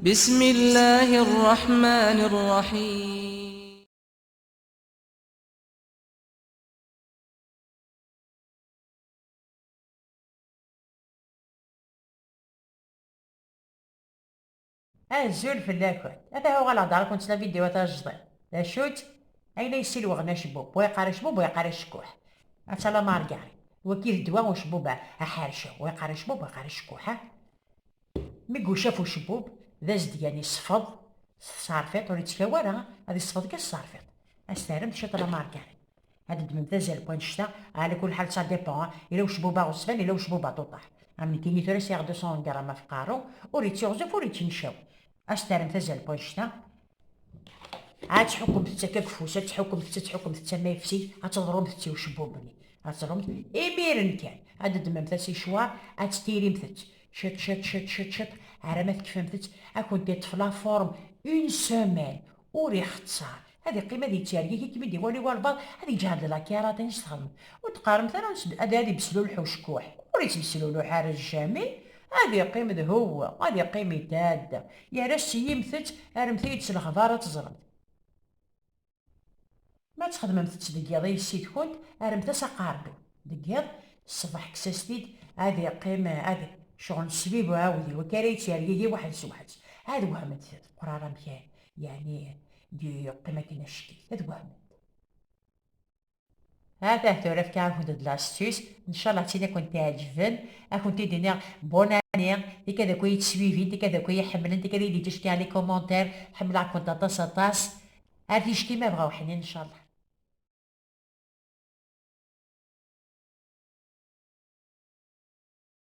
بسم الله الرحمن الرحيم. الزول فلاكون هذا هو غلط دار كنت لا فيديو تاع الجديد لا شوت اين يسيل وغنا شبوب ويقاري شبوب ويقاري شكوح اتلا ماركاري وكيف الدواء وشبوب حارشه ويقاري شبوب ويقاري شكوح ميقو شافو شبوب ذا زد يعني صفض صارفيط ولي تكوالا هذه الصفض كاع صارفيط استعلم شطرة ماركاري هذا دمن ذا زال بوان شتا على كل حال سا ديبون الا وشبوبا غصفان الا وشبوبا طوطاح عملي كيني ثورا سيغ 200 غرام في قارو وريت يغزف وريت ينشاو استعلم ذا زال بوان شتا عاد تحكم تتا كفوسه تحكم تتا ما يفسي غتضرب تتي وشبوبني غتضرب اميرن كان عاد دمم تاسي شوا عاد تيري مثت شت على ما تكفمتت اكون ديت في لا فورم اون سومان وري اختصار هذه قيمه دي تياري كي كيما ديوالي والبال هذه جهاد لا كيراتين تخدم وتقارن مثلا هذه بسلول وشكوح وريت بسلول حارج جامي هذه قيمة هو هذه قيمة تادة يا راس يمثت ارمثيت الخضارة تزرد ما تخدم تدقيض السيد كنت ارمت سقاردو دقيض الصباح كساستيد هذه قيمة هذه شغل سبيب وعاودي وكاريت يريي واحد سوحت هذا وهمت قرارة مكان يعني دي قيمة كنا شكي هذا وهمت هذا ثورة كان هود لاستيس ان شاء الله تينا كنت تعجبن اكون تيدينا بوناني دي كذا كوي تسويفي دي كذا كوي يحمل انت كذا يدي تشتي على كومونتير حمل كنت طاس هذه شتي ما بغاو حنين ان شاء الله.